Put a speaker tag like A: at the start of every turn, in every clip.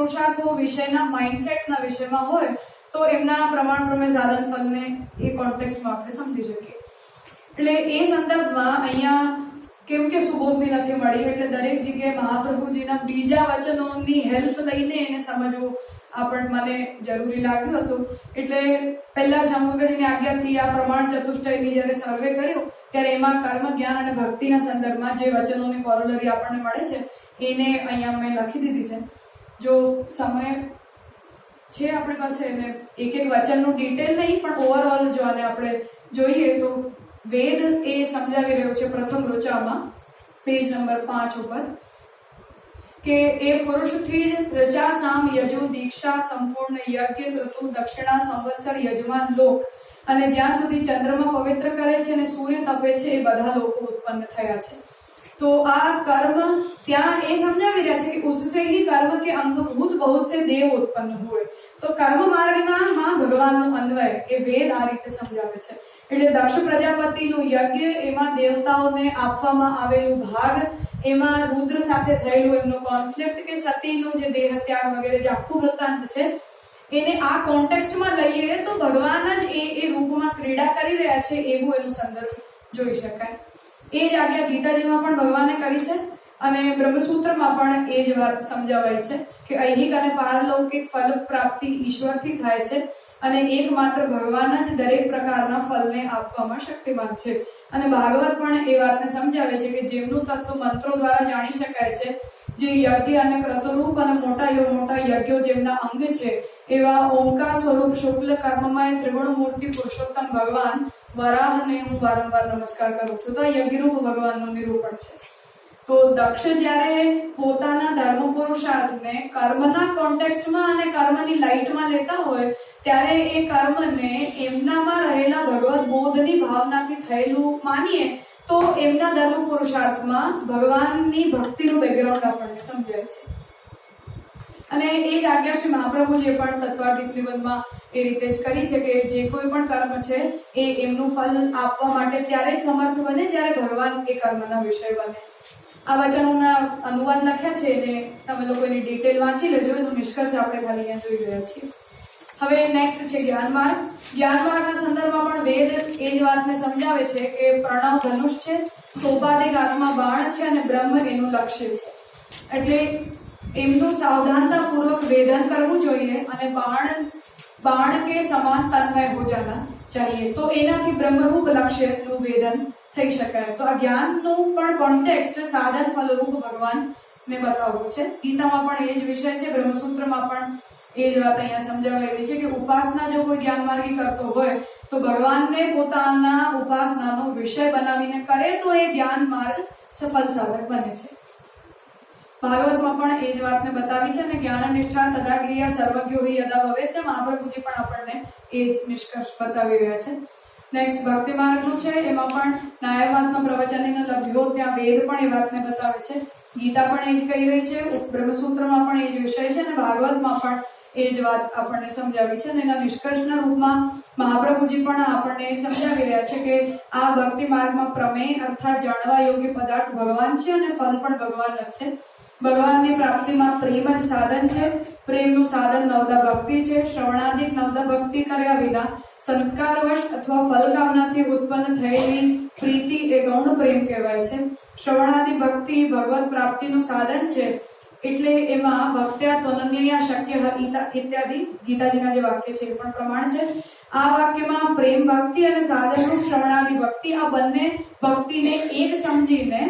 A: પુરુષાર્થો વિષયના માઇન્ડસેટના વિષયમાં હોય તો એમના પ્રમાણ પ્રમેય સાધન ફલને એ કોન્ટેક્સ્ટમાં આપણે સમજી શકીએ. એટલે એ સંદર્ભમાં અહીંયા કેમ કે સુબોધની નથી મળી એટલે દરેક જગ્યાએ મહાપ્રભુજીના બીજા વચનોની હેલ્પ લઈને એને સમજવું મને જરૂરી લાગ્યું હતું. એટલે પહેલા શંભુજીની આજ્ઞાથી આ પ્રમાણ ચતુષ્ટયની જ્યારે સર્વે કર્યું ત્યારે એમાં કર્મ જ્ઞાન અને ભક્તિના સંદર્ભમાં જે વચનોની કોરોલરી આપણને મળે છે એને અહીંયા મેં લખી દીધી છે. જો સમય છે આપણી પાસે એને એક એક વચનનું ડિટેલ નહીં પણ ઓવરઓલ જો આને આપણે જોઈએ તો વેદ એ સમજાવી રહ્યો છે પ્રથમ ઋચામાં પેજ નંબર 5 ઉપર કે એ પુરુષથી જ રચા સામ યજુ દીક્ષા સંપૂર્ણ યજ્ઞ ઋતુ દક્ષિણા સંવત્સર યજમાન લોક અને જ્યાં સુધી ચંદ્રમા પવિત્ર કરે છે અને સૂર્ય તપે છે એ બધા લોકો ઉત્પન્ન થયા છે. તો આ કર્મ ત્યાં એ સમજાવી રહ્યા છે કે ઉસસે ही कर्म के अंगभूत बहुत से देव उत्पन्न हुए. તો કર્મ માર્ગના ભગવાનનો અન્વય એ વેદ આ રીતે સમજાવે છે. એટલે દક્ષ પ્રજાપતિનું યજ્ઞ એમાં દેવતાઓને આપવામાં આવેલું ભાગ એમાં રુદ્ર સાથે થયેલું એમનું કોન્ફ્લિક્ટ કે સતીનું જે દેહ ત્યાગ વગેરે જે આખું વૃત્તાંત છે એને આ કોન્ટેક્સ્ટમાં લઈએ તો ભગવાન જ એ રૂપમાં ક્રીડા કરી રહ્યા છે એવું એનું સંદર્ભ જોઈ શકાય. એ જ આજ્ઞા ગીતાજીમાં પણ ભગવાને કરી છે અને બ્રહ્મસૂત્રમાં પણ એ જ વાત સમજાવાય છે કે ઐહિક અને પારલૌકિક ફલ પ્રાપ્તિ ઈશ્વરથી થાય છે અને એકમાત્ર ભગવાન જ દરેક પ્રકારના ફલને આપવામાં શક્તિમાન છે. અને ભાગવત પણ એ વાતને સમજાવે છે કે જેમનું તત્વ મંત્રો દ્વારા જાણી શકાય છે, જે યજ્ઞ અને ક્રતુરૂપ અને મોટા યજ્ઞો જેમના અંગ છે એવા ઓમકાર સ્વરૂપ શુક્લ કર્મમય ત્રિગુણ મૂર્તિ પુરુષોત્તમ ભગવાન વરાહને હું વારંવાર નમસ્કાર કરું છું. તો આ યજ્ઞરૂપ ભગવાનનું નિરૂપણ છે. તો દક્ષ જ્યારે પોતાના ધર્મ પુરુષાર્થને કર્મના કોન્ટેક્સ્ટમાં અને કર્મની લાઇટમાં લેતા હોય ત્યારે એ કર્મને એમનામાં રહેલા ભગવત બોધની ભાવનાથી થયેલું માનીએ તો એમના ધર્મ પુરુષાર્થમાં ભગવાનની ભક્તિનું બેકગ્રાઉન્ડ આપણને સમજાય છે. અને એ જ આજ્ઞા શ્રી મહાપ્રભુજીએ પણ તત્વાર્ધિક નિબંધમાં એ રીતે જ કરી છે કે જે કોઈ પણ કર્મ છે એ એમનું ફલ આપવા માટે ત્યારે જ સમર્થ બને જ્યારે ભગવાન એ કર્મના વિષય બને. આ વચનોના અનુવાદ લખ્યા છે અને તમે લોકો એની ડિટેલ વાંચી લેજો. એનું નિષ્કર્ષ આપણે ખાલી અહીંયા જોઈ રહ્યા છીએ. હવે નેક્સ્ટ છે જ્ઞાન માર્ગ. જ્ઞાન માર્ગના સંદર્ભમાં પણ વેદ એ જ વાતને સમજાવે છે કે પ્રણવ ધનુષ છે, સોપાધિક આત્મા બાણ છે અને બ્રહ્મ એનું લક્ષ્ય છે. એટલે એમનું સાવધાનતાપૂર્વક વેદન કરવું જોઈએ અને બાણ કે સમાન તન્મય હો જાના ચાહીએ તો એનાથી બ્રહ્મરૂપ લક્ષ્યનું વેદન થઈ શકાય. તો આ જ્ઞાનનું પણ કોન્ટેક્સ્ટ સાધન ફલરૂપ ભગવાનને બતાવવું છે. ગીતામાં પણ એ જ વિષય છે, બ્રહ્મસૂત્રમાં પણ એ જ વાત અહીંયા સમજાવેલી છે કે ઉપાસના જો કોઈ જ્ઞાન માર્ગી કરતો હોય તો ભગવાનને પોતાના ઉપાસનાનો વિષય બનાવીને કરે તો એ જ્ઞાન માર્ગ સફળ સાધક બને છે. ભાગવતમાં પણ એ જ વાતને બતાવી છે અને જ્ઞાન નિષ્ઠા તદાગીય સર્વજ્ઞો હિ યદા ભવેત તે મહાપ્રભુજી પણ આપણને એ જ નિષ્કર્ષ બતાવી રહ્યા છે. નેક્સ્ટ ભક્તિ માર્ગનું છે. એમાં પણ ન્યાયવાદનો પ્રવચનને લભ્યો ત્યાં વેદ પણ એ વાતને બતાવે છે. ગીતા પણ એ જ કહી રહી છે, બ્રહ્મસૂત્રમાં પણ એ જ વિષય છે અને ભાગવતમાં પણ એ જ વાત આપણને સમજાવી છે. અને એના નિષ્કર્ષના રૂપમાં મહાપ્રભુજી પણ આપણને સમજાવી રહ્યા છે કે આ ભક્તિ માર્ગમાં પ્રમેય અર્થાત જાણવા યોગ્ય પદાર્થ ભગવાન છે અને ફલ પણ ભગવાન જ છે. ભગવાનની પ્રાપ્તિમાં પ્રેમ જ સાધન છે. પ્રેમનું સાધન નવદા ભક્તિ છે. શ્રવણાદિક નવદા ભક્તિ કર્યા વિના સંસ્કારવશ અથવા ફલકામનાથી ઉત્પન્ન થયેલી પ્રીતિ એ ગૌણ પ્રેમ કહેવાય છે. શ્રવણાદિ ભક્તિ ભગવત પ્રાપ્તિનું સાધન છે. એટલે એમાં ભક્ત્યા ત્વનન્યયા શક્ય ઇત્યાદિ ગીતાજીના જે વાક્ય છે એ પણ પ્રમાણ છે. આ વાક્યમાં પ્રેમ ભક્તિ અને સાધનરૂપ શ્રવણાદિ ભક્તિ આ બંને ભક્તિને એક સમજીને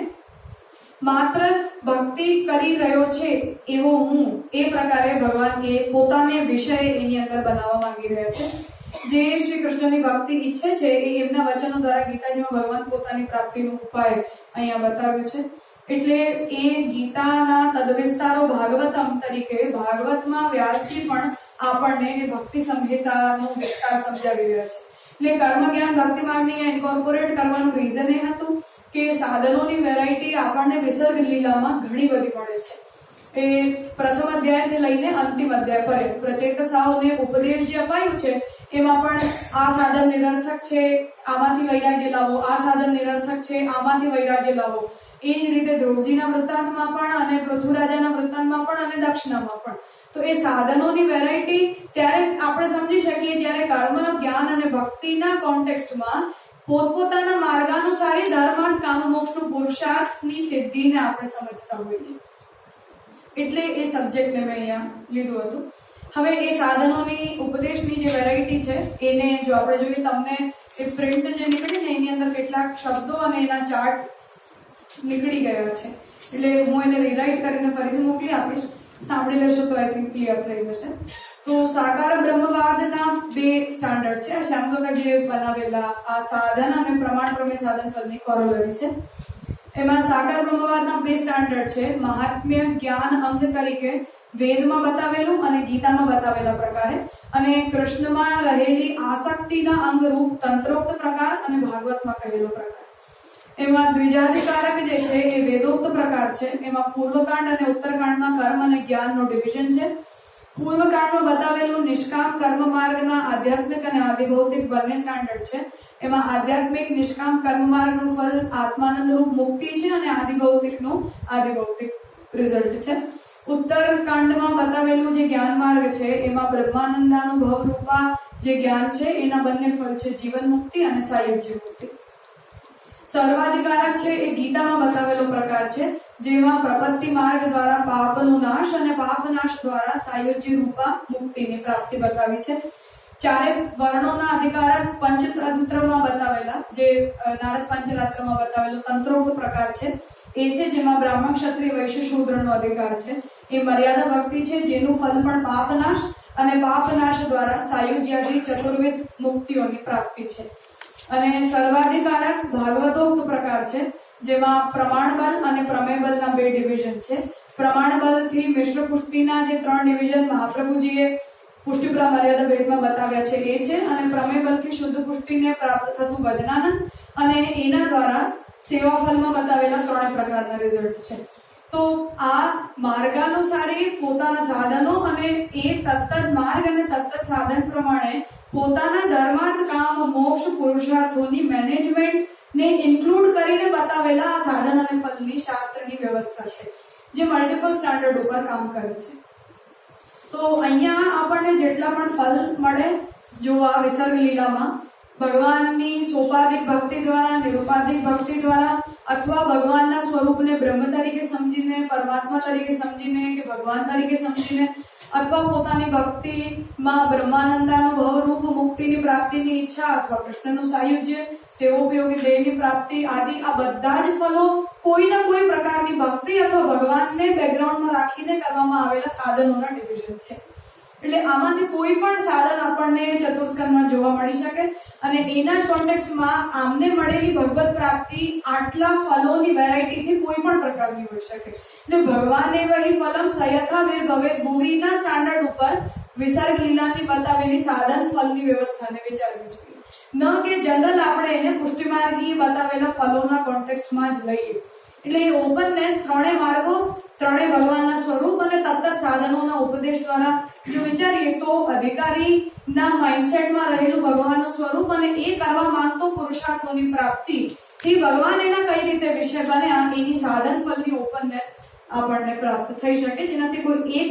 A: માત્ર ભક્તિ કરી રહ્યો છે એવો હું એ પ્રકારે ભગવાન એ પોતાને વિષય એની અંદર બનાવવા માંગી રહ્યા છે. જે શ્રી કૃષ્ણની ભક્તિ ઈચ્છે છે એ એમના વચનો દ્વારા ગીતાજીમાં ભગવાન પોતાની પ્રાપ્તિનો ઉપાય અહીંયા બતાવ્યો છે. એટલે એ ગીતાના તદવિસ્તારો ભાગવતમ તરીકે ભાગવતમાં વ્યાસજી પણ આપણને એ ભક્તિ સંહિતાનો વિસ્તાર સમજાવી રહ્યા છે. એટલે કર્મ જ્ઞાન ભક્તિ માર્ગને ઇન્કોર્પોરેટ કરવાનું રીઝન એ હતું કે સાધનોની વેરાયટી આપણને વિસર્ગ લીલામાં ઘણી બધી મળે છે. એ પ્રથમ અધ્યાયથી લઈને અંતિમ અધ્યાય પર પ્રચેતસાઓને ઉપદેશ જે અપાયું છે એમાં પણ આ સાધન નિરર્થક છે, આમાંથી વૈરાગ્ય લાવો, આ સાધન નિરર્થક છે, આમાંથી વૈરાગ્ય લાવો. એ જ રીતે ધ્રુવજીના વૃત્તાંતમાં પણ અને પૃથ્વીરાજાના વૃત્તાંતમાં પણ અને દક્ષનામાં પણ. તો એ સાધનોની વેરાયટી ત્યારે આપણે સમજી શકીએ જ્યારે કર્મ, જ્ઞાન અને ભક્તિના કોન્ટેક્સ્ટમાં પોતપોતાના માર્ગાનુસારી ધર્માર્થ કામ મોક્ષનું પુરુષાર્થની સિદ્ધિને આપણે સમજતા હોઈએ. એટલે એ સબ્જેક્ટને મેં અહીંયા લીધું હતું. હવે એ સાધનોની ઉપદેશની જે વેરાયટી છે એને જો આપણે જોઈએ, તમને એ પ્રિન્ટ જે નીકળી છે એની અંદર કેટલાક શબ્દો અને એના ચાર્ટ નીકળી ગયા છે, એટલે હું એને રીરાઇટ કરીને ફરીથી મોકલી આપીશ. સાંભળી લેશો તો આઈ થિંક ક્લિયર થઈ જશે. તો સાકાર બ્રહ્મવાદના 2 સ્ટાન્ડર્ડ છે. આ શ્યામગોગા જે બનાવેલા આ સાધન અને પ્રમાણ પ્રમેય સાધન ફલની કોરોલરી છે. એમાં સાકાર બ્રહ્મવાદના 2 સ્ટાન્ડર્ડ છે. મહાત્મ્ય જ્ઞાન અંગ તરીકે વેદમાં બતાવેલું અને ગીતામાં બતાવેલા પ્રકારે, અને કૃષ્ણમાં રહેલી આસક્તિના અંગરૂપ તંત્રોક્ત પ્રકાર અને ભાગવતમાં કહેલો પ્રકાર. એમાં દ્વિજાધિકારક જે છે એ વેદોક્ત પ્રકાર છે. એમાં પૂર્વકાંડ અને ઉત્તરકાંડમાં કર્મ અને જ્ઞાનનું ડિવિઝન છે. પૂર્વકાંડમાં બતાવેલું નિષ્કામ કર્મ માર્ગના આધ્યાત્મિક અને આદિભૌતિક બંને સ્ટાન્ડર્ડ છે. એમાં આધ્યાત્મિક નિષ્કામ કર્મ માર્ગનું ફલ આત્માનંદરૂપ મુક્તિ છે અને આદિભૌતિકનું આદિભૌતિક રિઝલ્ટ છે. ઉત્તરકાંડમાં બતાવેલું જે જ્ઞાન માર્ગ છે એમાં બ્રહ્માનંદાનુભવ રૂપા જે જ્ઞાન છે એના બંને ફલ છે જીવન મુક્તિ અને સાયુજ્ય મુક્તિ. સર્વાધિકારક છે એ ગીતામાં બતાવેલો પ્રકાર છે, જેમાં પ્રપત્તિ માર્ગ દ્વારા પાપનો નાશ અને પાપનાશ દ્વારા સાયુજ્ય રૂપા મુક્તિની પ્રાપ્તિ બતાવી છે. 4 વર્ણોના અધિકારક પંચતંત્રમાં બતાવેલા જે નારદ પંચરાત્રમાં બતાવેલો તંત્રોક્ત પ્રકાર છે એ છે, જેમાં બ્રાહ્મણ ક્ષત્રિય વૈશ્ય શૂદ્રનો અધિકાર છે. એ મર્યાદા ભક્તિ છે, જેનું ફલ પણ પાપનાશ અને પાપનાશ દ્વારા સાયુજ્યાદિ ચતુર્વિધ મુક્તિઓની પ્રાપ્તિ છે. અને સર્વાધિકારક ભાગવતોક્ત પ્રકાર છે, જેમાં પ્રમાણ બલ અને પ્રમેય બલના 2 ડિવિઝન છે. પ્રમાણ બલથી મિશ્ર પુષ્ટિના જે 3 ડિવિઝન મહાપ્રભુજીએ પુષ્ટિપ્રા મર્યાદા ભેદમાં બતાવ્યા છે એ છે, અને પ્રમેય બલથી શુદ્ધ પુષ્ટિને પ્રાપ્ત થતું ભજનાનંદ અને એના દ્વારા સેવા ફલમાં બતાવેલા 3 પ્રકારના રિઝલ્ટ છે. તો આ માર્ગાનુસારી પોતાના સાધનો અને એ તત્ત માર્ગ અને તત્ત સાધન પ્રમાણે પોતાના ધર્માર્થ કામ મોક્ષ પુરુષાર્થોની મેનેજમેન્ટને ઇન્ક્લુડ કરીને બતાવેલા આ સાધન અને ફલની શાસ્ત્રની વ્યવસ્થા છે, જે મલ્ટિપલ સ્ટાન્ડર્ડ ઉપર કામ કરે છે. તો અહીંયા આપણને જેટલા પણ ફલ મળે, જો આ વિસર્ગ લીલામાં ભગવાનની સોપાધિક ભક્તિ દ્વારા, નિરુપાધિક ભક્તિ દ્વારા, અથવા ભગવાનના સ્વરૂપને બ્રહ્મ તરીકે સમજીને, પરમાત્મા તરીકે સમજીને કે ભગવાન તરીકે સમજીને, અથવા પોતાની ભક્તિમાં બ્રહ્માનંદાનુભવ રૂપ મુક્તિની પ્રાપ્તિની ઈચ્છા, અથવા કૃષ્ણનું સાયુજ્ય, સેવોપયોગી દેહની પ્રાપ્તિ આદિ આ બધા જ ફલો કોઈ ના કોઈ પ્રકારની ભક્તિ અથવા ભગવાનને બેકગ્રાઉન્ડમાં રાખીને કરવામાં આવેલા સાધનોના ડિવિઝન છે. એટલે આમાંથી કોઈ પણ સાધન આપણને ચતુસ્કંદમાં જોવા મળી શકે, અને એના જ કોન્ટેક્સ્ટમાં આમને મળેલી ભગવત પ્રાપ્તિ આટલા ફલોની વેરાયટીથી કોઈ પણ પ્રકારની હોઈ શકે. એટલે ભગવાને વહી ફલમ સયથા વીર ભવે ભૂમિના સ્ટાન્ડર્ડ ઉપર વિસર્ગ લીલાની બતાવેલી સાધન ફલની વ્યવસ્થાને વિચારવી જોઈએ, ન કે જનરલ આપણે એને પુષ્ટિમાર્ગી બતાવેલા ફલોના કોન્ટેક્સ્ટમાં જ લઈએ. એટલે એ ઓપનનેસ 3 માર્ગો, 3 ભગવાનના સ્વરૂપ અને તત્ત સાધનોના ઉપદેશ દ્વારા જો વિચારીએ તો અધિકારીના માઇન્ડસેટમાં રહેલું ભગવાનનું સ્વરૂપ અને એ કરવા માંગતો પુરુષાર્થોની પ્રાપ્તિ થી ભગવાન એના કઈ રીતે વિષય બન્યા એની સાધન ફલની ઓપનનેસ આપણને પ્રાપ્ત થઈ શકે, જેનાથી કોઈ એક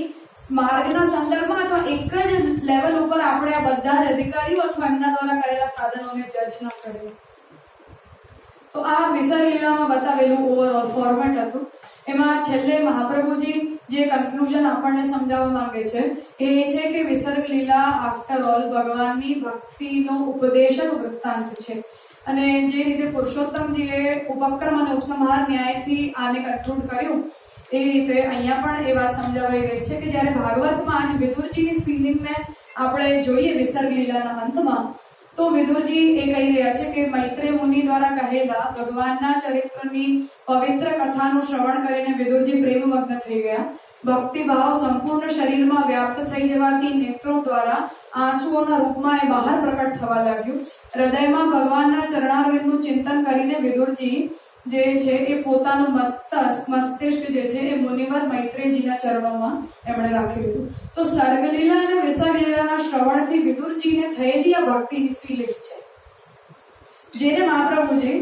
A: માર્ગના સંદર્ભમાં અથવા એક જ લેવલ ઉપર આપણે આ બધા અધિકારીઓ અથવા એમના દ્વારા કરેલા સાધનોને જજ ન કરીએ. તો આ વિસર્ગ લીલામાં બતાવેલું ઓવરઓલ ફોર્મેટ હતું. એમાં છેલ્લે મહાપ્રભુજી જે કન્ક્લુઝન આપણને સમજાવવા માંગે છે એ છે કે વિસર્ગ લીલા આફ્ટર ઓલ ભગવાનની ભક્તિનો ઉપદેશનો વૃત્તાંત છે, અને જે રીતે પુરુષોત્તમજીએ ઉપક્રમ અને ઉપસંહાર ન્યાયથી આને કન્ક્લુડ કર્યું એ રીતે અહીંયા પણ એ વાત સમજાવાઈ રહી છે કે જ્યારે ભાગવતમાં જ વિદુરજીની ફિલિંગને આપણે જોઈએ વિસર્ગ લીલાના અંતમાં, તો વિદુરજી એ કહી રહ્યા છે કે મૈત્રેય મુનિ દ્વારા કહેલા ભગવાનના ચરિત્રની પવિત્ર કથાનું શ્રવણ કરીને વિદુરજી પ્રેમમગ્ન થઈ ગયા. ભક્તિભાવ સંપૂર્ણ શરીરમાં વ્યાપ્ત થઈ જવાથી નેત્રો દ્વારા આંસુઓના રૂપમાં એ બહાર પ્રકટ થવા લાગ્યું. હૃદયમાં ભગવાનના ચરણારવિંદનું ચિંતન કરીને વિદુરજી જે છે એ પોતાનું મસ્તિષ્ક જે છે એ મુનિવર મૈત્રેયજીના ચરણોમાં એમણે રાખી દીધું. તો સર્ગલીલા અને વિસર્ગ લીલાના શ્રવણથી વિદુરજીને થયેલી આ ભક્તિની ફિલિંગ છે, જેને મહાપ્રભુજી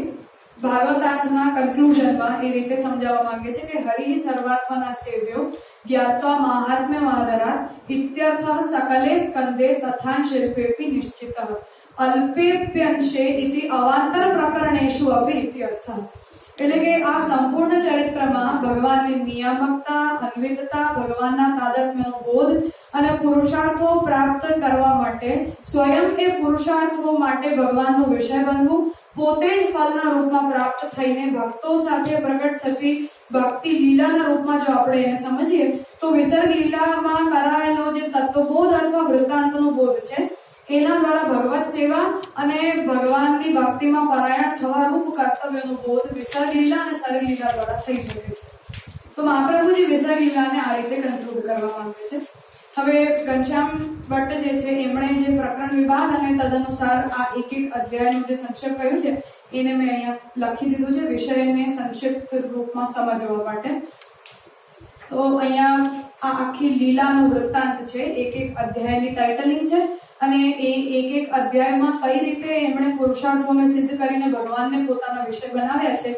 A: ભાગવતાર્થના કન્ક્લુઝનમાં એ રીતે સમજાવવા માંગે છે કે હરિ સર્વાત્મના સેવ્યો જ્ઞાત્વા મહાત્મ્ય માદરાત इत्यर्थः सकले स्कंदे तथा शिल्पेपि निश्चितः अल्पेप्यंशे इति अवांतर प्रकरणेषु अपि इत्यर्थः। એટલે કે આ સંપૂર્ણ ચરિત્રમાં ભગવાનની નિયામકતા, અન્વિતતા, ભગવાનના તાદાત્મ્યનો બોધ અને પુરુષાર્થો પ્રાપ્ત કરવા માટે સ્વયં એ પુરુષાર્થો માટે ભગવાનનો વિષય બનવું, પોતે જ ફલના રૂપમાં પ્રાપ્ત થઈને ભક્તો સાથે પ્રગટ થતી ભક્તિ લીલાના રૂપમાં જો આપણે એને સમજીએ તો વિસર્ગ લીલામાં કરાયેલો જે તત્વબોધ અથવા વૃત્તાંતનો બોધ છે એના દ્વારા ભગવત સેવા અને ભગવાનની ભક્તિમાં પરાયણ થવા રૂપ કર્તવ્યનો બોધ વિસર્ગ લીલા અને સર્ગ લીલા દ્વારા થઈ શકે છે। તો મહાપ્રભુજી વિસર્ગ લીલાને આ રીતે કન્ક્લુડ કરવા માંગે છે। હવે ઘનશ્યામ ભટ્ટ જે છે એમણે જે પ્રકરણ વિભાગ અને તદનુસાર આ એક એક અધ્યાયનું જે સંક્ષેપ કહ્યું છે એને મેં અહીંયા લખી દીધું છે વિષયને સંક્ષિપ્ત રૂપમાં સમજવા માટે। તો અહીંયા આ આખી લીલાનું વૃત્તાંત છે, એક એક અધ્યાયની ટાઇટલિંગ છે અને એ એક એક અધ્યાયમાં કઈ રીતે એમણે પુરુષાર્થોને સિદ્ધ કરીને ભગવાનને પોતાના વિષય બનાવ્યા છે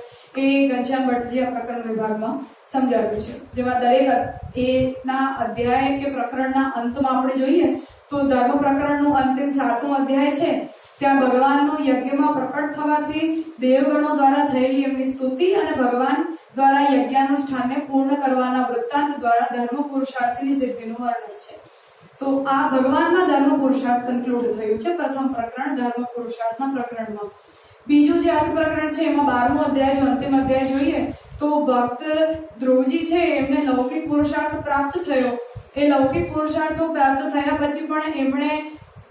A: એ ઘનશ્યામ ભટ્ટજી આ પ્રકરણ વિભાગમાં સમજાવ્યું છે, જેમાં દરેક એના અધ્યાય કે પ્રકરણના અંતમાં આપણે જોઈએ તો ધર્મ પ્રકરણનું અંતિમ 7મો અધ્યાય છે ત્યાં ભગવાનનો યજ્ઞમાં પ્રકટ થવાથી દેવગણો દ્વારા થયેલી એમની સ્તુતિ અને ભગવાન દ્વારા યજ્ઞાનુષ્ઠાનને પૂર્ણ કરવાના વૃત્તાંત દ્વારા ધર્મ પુરુષાર્થની સિદ્ધિનું વર્ણન છે। તો આ ભગવાનમાં ધર્મ પુરુષાર્થ કન્ક્લુડ થયું છે પ્રથમ પ્રકરણ ધર્મ પુરુષાર્થના પ્રકરણમાં। બીજું જે અર્થ પ્રકરણ છે એમાં 12મો અધ્યાય જો અંતિમ અધ્યાય જોઈએ તો ભક્ત ધ્રુવજી છે એમને લૌકિક પુરુષાર્થ પ્રાપ્ત થયો। એ લૌકિક પુરુષાર્થો પ્રાપ્ત થયા પછી પણ એમણે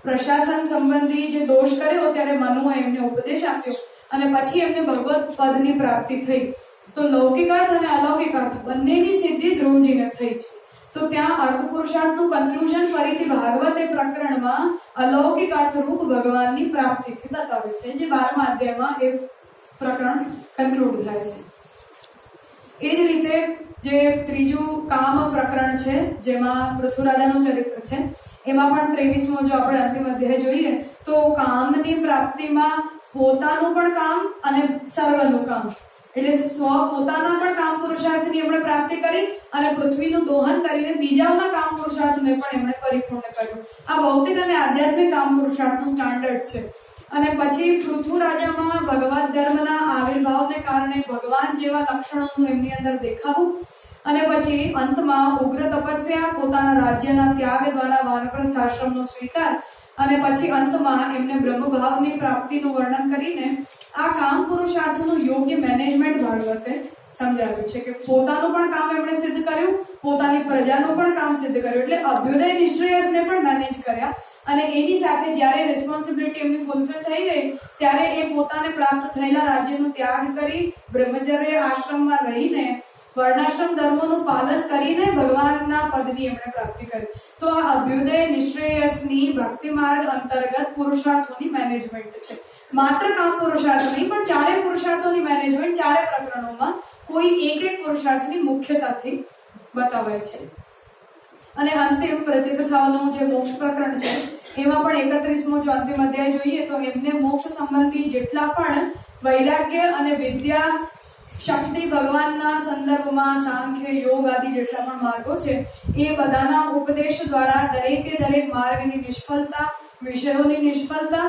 A: પ્રશાસન સંબંધી જે દોષ કર્યો ત્યારે મનુએ એમને ઉપદેશ આપ્યો અને પછી એમને ભગવત પદની પ્રાપ્તિ થઈ। તો લૌકિક અર્થ અને અલૌકિક અર્થ બંનેની સિદ્ધિ ધ્રુવજીને થઈ છે। તો ત્યાં અર્થ પુરુષાર્થનું કન્ક્લુઝન ફરીથી ભાગવત એ પ્રકરણમાં અલૌકિક અર્થરૂપ ભગવાનની પ્રાપ્તિથી બતાવે છે, જે 12મા અધ્યાયમાં એ પ્રકરણ કન્ક્લુડ થાય છે। એ જ રીતે જે ત્રીજું કામ પ્રકરણ છે જેમાં પૃથુરાજાનું ચરિત્ર છે એમાં પણ 23મો જો આપણે અંતિમ અધ્યાય જોઈએ તો કામની પ્રાપ્તિમાં પોતાનું પણ કામ અને સર્વનું કામ એટલે સ્વ પોતાના પણ કામ પુરુષાર્થની એમણે પ્રાપ્તિ કરી અને પૃથ્વીનું દોહન કરીને બીજાના કામ પુરુષાર્થને પણ એમણે પરિપૂર્ણ કર્યું। આ ભૌતિક અને આધ્યાત્મિક કામ પુરુષાર્થનું સ્ટાન્ડર્ડ છે। અને પછી પૃથુ રાજામાં ભગવત ધર્મના આવિર્ભાવને કારણે ભગવાન જેવા લક્ષણોનું એમની અંદર દેખાવું અને પછી અંતમાં ઉગ્ર તપસ્યા, પોતાના રાજ્યના ત્યાગ દ્વારા વાનપ્રસ્થ આશ્રમનો સ્વીકાર અને પછી અંતમાં એમને બ્રહ્મભાવની પ્રાપ્તિનું વર્ણન કરીને આ કામ પુરુષાર્થનું યોગ્ય મેનેજમેન્ટ ભાગવતે સમજાવ્યું છે કે પોતાનું પણ કામ એમણે સિદ્ધ કર્યું, પોતાની પ્રજાનું પણ કામ સિદ્ધ કર્યું, એટલે અભ્યુદય નિશ્રેયસને પણ મેનેજ કર્યા અને એની સાથે જ્યારે રિસ્પોન્સિબિલિટી એમની ફૂલફિલ થઈ ગઈ ત્યારે એ પોતાને પ્રાપ્ત થયેલા રાજ્યનો ત્યાગ કરી બ્રહ્મચર્ય આશ્રમમાં રહીને વર્ણાશ્રમ ધર્મોનું પાલન કરીને ભગવાનના પદની એમણે પ્રાપ્તિ કરી। તો આ અભ્યુદય નિશ્રેયસની ભક્તિ માર્ગ અંતર્ગત પુરુષાર્થોની મેનેજમેન્ટ છે। માત્ર કામ પુરુષાર્થ નહીં પણ ચારે પુરુષાર્થોની મેનેજમેન્ટ ચારે પ્રકરણોમાં કોઈ એક એક પુરુષાર્થની મુખ્યતાથી બતાવાય છે। અને અંતિમ પ્રચિત સાવનું જે મોક્ષ પ્રકરણ છે એમાં પણ 31મો જો અંતિમ અધ્યાય જોઈએ તો એમને મોક્ષ સંબંધી જેટલા પણ વૈરાગ્ય અને વિદ્યા શક્તિ ભગવાનના સંદર્ભમાં સાંખ્ય યોગ આદિ જેટલા પણ માર્ગો છે એ બધાના ઉપદેશ દ્વારા દરેકે દરેક માર્ગની નિષ્ફળતા, વિષયોની નિષ્ફળતા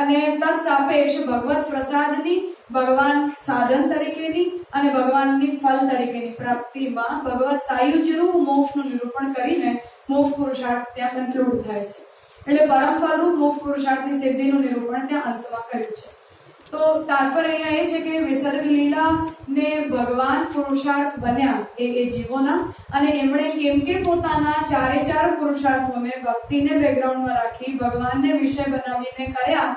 A: અને તત્સાપેક્ષ ભગવત પ્રસાદની, ભગવાન સાધન તરીકેની અને ભગવાનની ફલ તરીકેની પ્રાપ્તિમાં ભગવત સાયુજ્યરૂપ મોક્ષનું નિરૂપણ કરીને મોક્ષ પુરુષાર્થ ત્યાં કન્ક્લુડ થાય છે। એટલે પરમ ફલરૂપ મોક્ષ પુરુષાર્થની સિદ્ધિનું નિરૂપણ ત્યાં અંતમાં કર્યું છે। તો તાત્પર્ય અહીંયા એ છે કે વિસર્ગ લીલા ને ભગવાન પુરુષાર્થ બન્યા એ જીવોના અને એમણે કેમ કે પોતાના ચારે ચાર પુરુષાર્થોને ભક્તિને બેકગ્રાઉન્ડમાં રાખી ભગવાનને વિષય બનાવીને કર્યા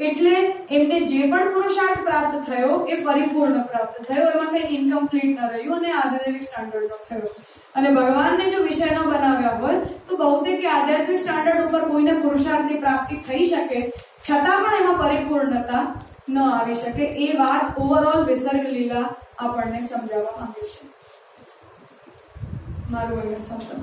A: એટલે એમને જે પણ પુરુષાર્થ પ્રાપ્ત થયો એ પરિપૂર્ણ પ્રાપ્ત થયો, એમાં કઈ ઇનકમ્પ્લીટ ન રહ્યું અને આધ્યાત્મિક સ્ટાન્ડર્ડનો થયો। અને ભગવાનને જો વિષય ન બનાવ્યા હોય તો ભૌતિક કે આધ્યાત્મિક સ્ટાન્ડર્ડ ઉપર કોઈને પુરુષાર્થની પ્રાપ્તિ થઈ શકે છતાં પણ એમાં પરિપૂર્ણતા ન આવી શકે। એ વાત ઓવરઓલ વિસર્ગ લીલા આપણને સમજાવવા માંગે છે। મારું અહીંયા સંપન્ન।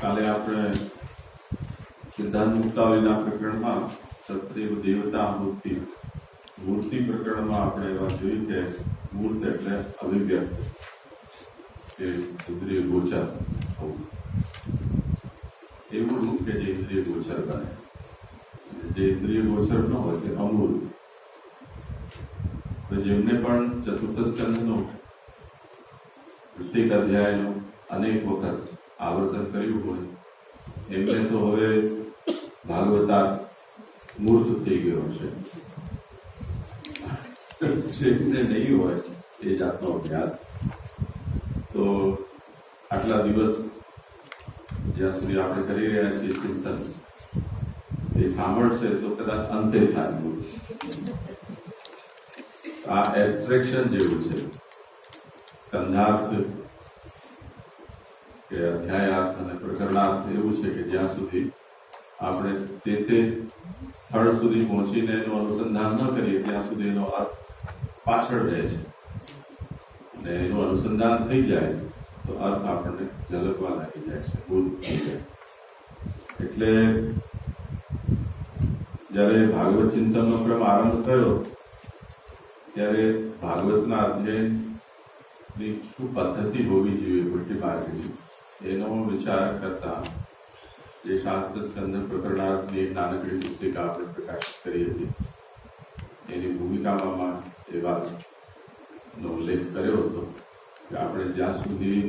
B: કાલે આપણે સિદ્ધાંત મુક્તાવલીના પ્રકરણમાં 36 તત્રેવ દેવતા મૂર્તિ. મૂર્તિ પ્રકરણમાં આપણે એવા જોયું કે મૂર્ત એટલે અભિવ્યક્ત, કે ઇન્દ્રિય ગોચર થવું, એવું રૂપ કે જે ઇન્દ્રિય ગોચર બને. જે ઇન્દ્રિય ગોચર ન હોય તે અમૂર્ત. તો જેમને પણ ચતુર્થ સ્કંદનું પ્રત્યેક અધ્યાયનું અનેક વખત આવર્તન કર્યું હોય એમને તો હવે ભાગવતા મૂર્ત થઈ ગયો હશે. જેમને નહીં હોય એ જાતનો અભ્યાસ તો આટલા દિવસ જ્યાં સુધી આપણે કરી રહ્યા છીએ ચિંતન, એ સાંભળશે તો કદાચ અંતે થાય. આ એબ્સ્ટ્રેક્શન જેવું છે. સ્કંધાર્થ કે અધ્યાયાર્થ અને પ્રકરણાર્થ એવું છે કે જ્યાં સુધી આપણે તે સ્થળ સુધી પહોંચીને એનું અનુસંધાન ન કરીએ ત્યાં સુધી એનો અર્થ પાછળ રહે છે, અને એનું અનુસંધાન થઈ જાય તો અર્થ આપણને ઝલકવા લાગી જાય છે, ભૂત થઈ જાય. એટલે જ્યારે ભાગવત ચિંતનનો ક્રમ આરંભ થયો ત્યારે ભાગવતના અધ્યયનની શું પદ્ધતિ હોવી જોઈએ મોટી માર્ગની, એનો વિચાર કરતા જે શાસ્ત્ર સ્કંદ પ્રકરણાર્થની એક નાનકડી પુસ્તિકા આપણે પ્રકાશિત કરી હતી એની ભૂમિકામાં એ વાતનો ઉલ્લેખ કર્યો હતો કે આપણે જ્યાં સુધી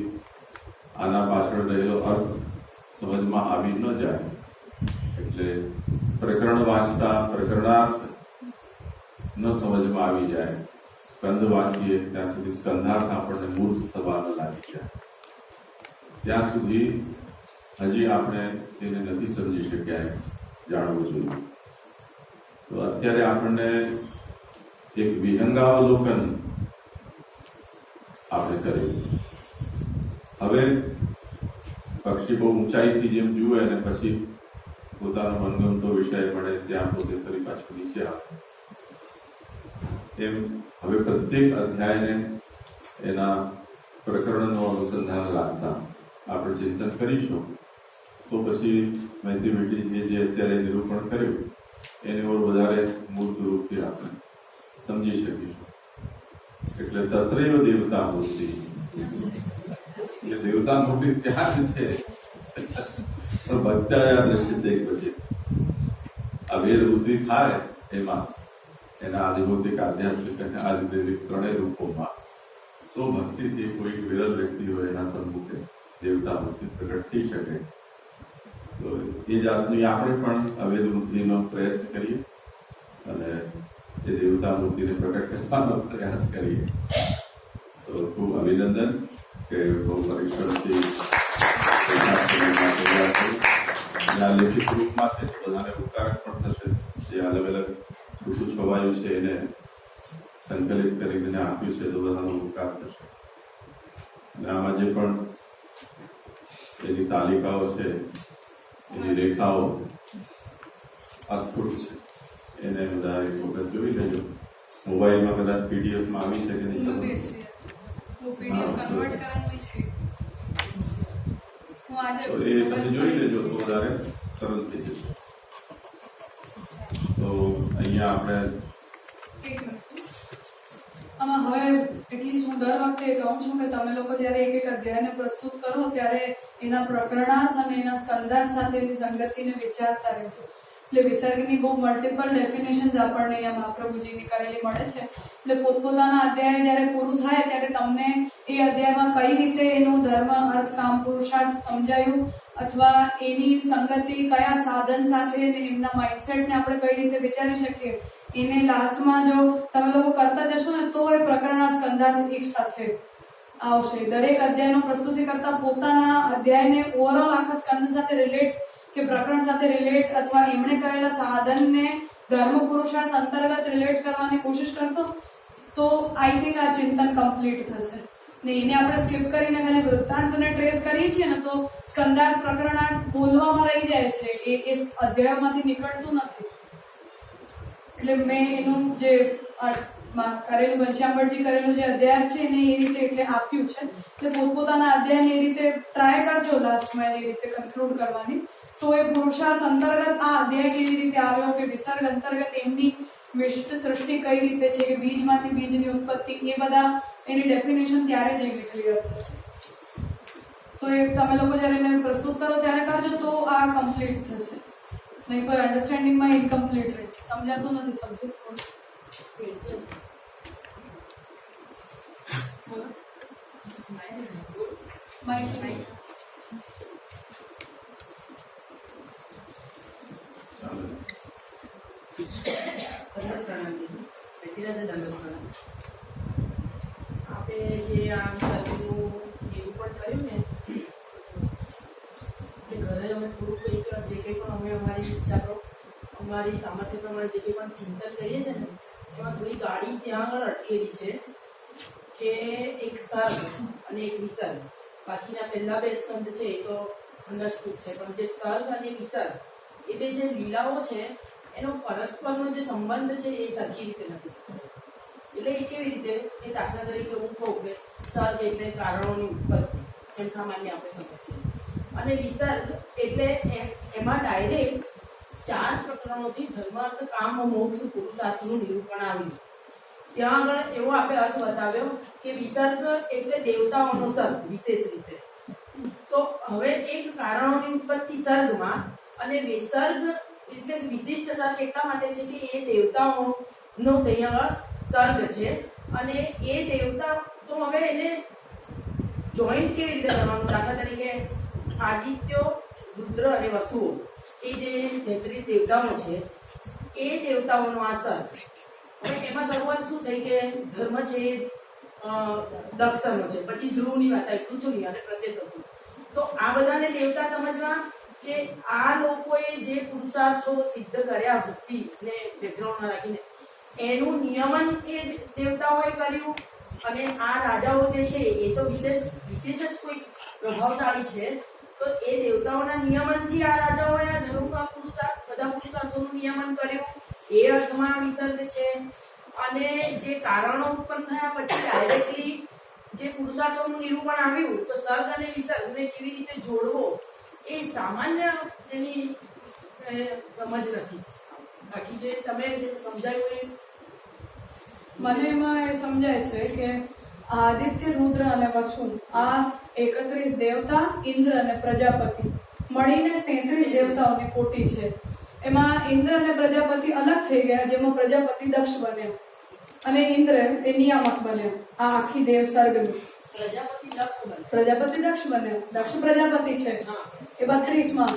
B: આના પાછળ રહેલો અર્થ સમજમાં આવી ન જાય, એટલે પ્રકરણ વાંચતા પ્રકરણાર્થ ન સમજમાં આવી જાય, સ્કંદ વાંચીએ ત્યાં સુધી સ્કંધાર્થ આપણને મૂર્ત થવા ન લાગી જાય, ત્યાં સુધી હજી આપણે તેને નથી સમજી શક્યા, જાણવું જોઈએ. તો અત્યારે આપણને એક વિહંગાવલોકન આપણે કર્યું. હવે પક્ષી બહુ ઊંચાઈથી જેમ જુએ અને પછી પોતાનો મનગમતો વિષય મળે ત્યાં પોતે ફરી પાછું નીચે આવે, એમ હવે પ્રત્યેક અધ્યાયને એના પ્રકરણનું અનુસંધાન રાખતા આપણે ચિંતન કરીશું તો પછી મેથેમેટિક્સ જે અત્યારે નિરૂપણ કર્યું એને ઓર વધારે મૂર્ત રૂપથી આપણે સમજી શકીશું. એટલે તત્રૈવ દેવતા મૂર્તિ, એટલે દેવતા મૂર્તિ ત્યાં જ છે, પણ ભક્તાયા દ્રશ્ય દેખ પછી આ વેદ બુદ્ધિ થાય એમાં એના આધિભૌતિક, આધ્યાત્મિક અને આદિદેવિક ત્રણેય રૂપોમાં, તો ભક્તિથી કોઈ વિરલ વ્યક્તિ હોય એના સન્મુખે દેવતા મૂર્તિ પ્રગટ થઈ શકે. તો એ જાતની આપણે પણ અવેદ બુદ્ધિનો પ્રયત્ન કરીએ અને એ દેવતા મૂર્તિને પ્રગટ કરવાનો પ્રયાસ કરીએ. તો ખૂબ અભિનંદન કે બહુ પરિશ્રમથી લેખિત રૂપમાં છે, બધાને ઉપકારક પણ થશે. જે અલગ અલગ ઋતુ છવાયું છે એને સંકલિત કરીને આપ્યું છે તો બધાનો ઉપકાર થશે. અને આમાં જે પણ એની તાલિકાઓ છે, એની રેખાઓ અસ્ફુટ છે, એને બધા એક વખત જોઈ લેજો. મોબાઈલમાં કદાચ પીડીએફમાં આવી છે કે નહીં, તો એ તમે જોઈ લેજો તો વધારે સરળ થઈ જશે. તો અહીંયા આપણે
A: આમાં હવે એટલી હું દર વખતે કહું છું કે તમે લોકો જ્યારે એક એક અધ્યાયને પ્રસ્તુત કરો ત્યારે એના પ્રકરણાર્થ અને એના સ્કંદાર્થ સાથેની સંગતિને વિચારતા રહેજો. એટલે વિસર્ગની બહુ મલ્ટિપલ ડેફિનેશન્સ આપણને અહીંયા મહાપ્રભુજીની કરેલી મળે છે. એટલે પોતપોતાના અધ્યાય જ્યારે પૂરું થાય ત્યારે તમને એ અધ્યાયમાં કઈ રીતે એનું ધર્મ, અર્થ, કામ, પુરુષાર્થ સમજાયું અથવા એની સંગતિ કયા સાધન સાથે એમના માઇન્ડસેટને આપણે કઈ રીતે વિચારી શકીએ, એને લાસ્ટમાં જો તમે લોકો કરતા જશો ને તો એ પ્રકરણના સ્કંદાર્થ એક સાથે આવશે. દરેક અધ્યાયનો પ્રસ્તુતિ કરતા પોતાના અધ્યાયને ઓવરઓલ આખા સ્કંદ સાથે રિલેટ કે પ્રકરણ સાથે રિલેટ અથવા એમણે કરેલા સાધનને ધર્મ પુરુષાર્થ અંતર્ગત રિલેટ કરવાની કોશિશ કરશો તો આઈ થિંક આ ચિંતન કમ્પ્લીટ થશે. ને એને આપણે સ્કીપ કરીને ખાલી વૃત્તાંતને ટ્રેસ કરીએ છીએ ને તો સ્કંદાર્થ, પ્રકરણાર્થ બોલવામાં રહી જાય છે, એ અધ્યાયમાંથી નીકળતું નથી. એટલે મેં એનું જે કરેલું ઘનશ્યામભટ્ટજી કરેલું જે અધ્યાય છે એને એ રીતે એટલે આપ્યું છે. એટલે પોતપોતાના અધ્યાયને એ રીતે ટ્રાય કરજો લાસ્ટમાં એની રીતે કન્ક્લુડ કરવાની, તો એ પુરુષાર્થ અંતર્ગત આ અધ્યાય કેવી રીતે આવ્યો કે વિસર્ગ અંતર્ગત એમની વિશિષ્ટ સૃષ્ટિ કઈ રીતે છે કે બીજમાંથી બીજની ઉત્પત્તિ, એ બધા એની ડેફિનેશન ત્યારે જઈને ક્લિયર થશે. તો એ તમે લોકો જ્યારે એને પ્રસ્તુત કરો ત્યારે કરજો તો આ કમ્પ્લીટ થશે, નહીં તો અન્ડરસ્ટેન્ડિંગમાં ઇનકમ્પ્લીટ રહે છે, સમજાતું નથી. સમજો
C: આપે જે આ વિસર્ગનું નિરૂપણ કર્યું ને કે ઘરે અમે થોડુંક કંઈક જે કંઈ પણ અમે અમારી વિચારો અમારી સામર્થ્ય પ્રમાણે જે કંઈ પણ ચિંતન કરીએ છીએ ને એમાં થોડી ગાડી ત્યાં આગળ અટકેલી છે કે એક સર્ગ અને એક વિસર્ગ. બાકીના પહેલા બે સ્કંદ છે એ તો અંડરસ્ટુડ છે, પણ જે સર્ગ અને વિસર્ગ એ બે જે લીલાઓ છે એનો પરસ્પરનો જે સંબંધ છે એ સરખી રીતે નથી સમજાયો. એટલે એ કેવી રીતે, એ દાખલા તરીકે હું કહું કે સર્ગ એટલે કારણોની ઉત્પત્તિ, એમ સામાન્ય આપણે સમજીએ, અને વિસર્ગ એટલે એમાં ડાયરેક્ટ 4 પ્રકરણોથી ધર્મ, અર્થ, કામ, મોક્ષ, પુરુષાર્થનું નિરૂપણ આવ્યું. ત્યાં આગળ એવો આપણે અર્થ બતાવ્યો કે વિસર્ગ એટલે દેવતાઓનો સર્ગ વિશેષ રીતે. તો હવે એક કારણોની ઉત્પત્તિ સર્ગમાં અને વિસર્ગ એટલે વિશિષ્ટ સર્ગ એટલા માટે છે કે એ દેવતાઓનો ત્યાં સર્ગ છે, અને એ દેવતા તો હવે એને જોઈન્ટ કેવી રીતે કરવાનું. દાખલા તરીકે આદિત્યો, રુદ્ર અને વસુઓ એ જે 33 દેવતાઓ છે એ દેવતાઓનો આ સર્ગ. હવે એમાં શરૂઆત શું થઈ કે ધર્મ છે એ દક્ષનો છે, પછી ધ્રુવની વાત આવી, પૃથ્વી અને પ્રચેતકો. તો આ બધાને દેવતા સમજવા કે આ લોકોએ જે પુરુષાર્થો સિદ્ધ કર્યા ભક્તિ ને બેકગ્રાઉન્ડમાં રાખીને એનું નિયમન એ દેવતાઓએ કર્યું, અને આ રાજાઓ જે છે એ તો વિશેષ જ કોઈ પ્રભાવશાળી છે, તો એ દેવતાઓના નિયમનથી આ રાજાઓએ આ ધર્મમાં બધા પુરુષાર્થોનું નિયમન કર્યું. એ અર્થમાં વિસર્ગ છે. અને જે કારણો ઉત્પન્ન થયા પછી ડાયરેક્ટલી જે પુરુષાર્થોનું નિરૂપણ આવ્યું, તો સર્ગ અને વિસર્ગને કેવી રીતે જોડવો એ સામાન્ય એની સમજ નથી. બાકી જે તમે સમજાયું એ
A: મને એમાં એ સમજાય છે કે આદિત્ય, રુદ્ર અને વસુ આ 31 દેવતા, ઇન્દ્ર અને પ્રજાપતિ મળીને 33 દેવતાઓની કોટી છે. એમાં ઇન્દ્ર અને પ્રજાપતિ અલગ થઈ ગયા, જેમાં પ્રજાપતિ દક્ષ બન્યા અને ઇન્દ્ર એ નિયામક બન્યા આ આખી દેવ સર્ગનું. પ્રજાપતિ દક્ષ બન્યા, દક્ષ પ્રજાપતિ છે એ 32માં,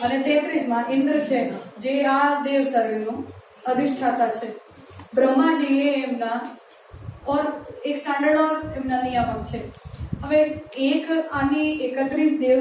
A: અને 33માં ઇન્દ્ર છે જે આ દેવ સર્ગનું અધિષ્ઠાતા છે. બ્રહ્માજી એ એમના ઓર એક સ્ટાન્ડર્ડ ઓર એમના નિયામક છે. હવે એક આની 31 દેવ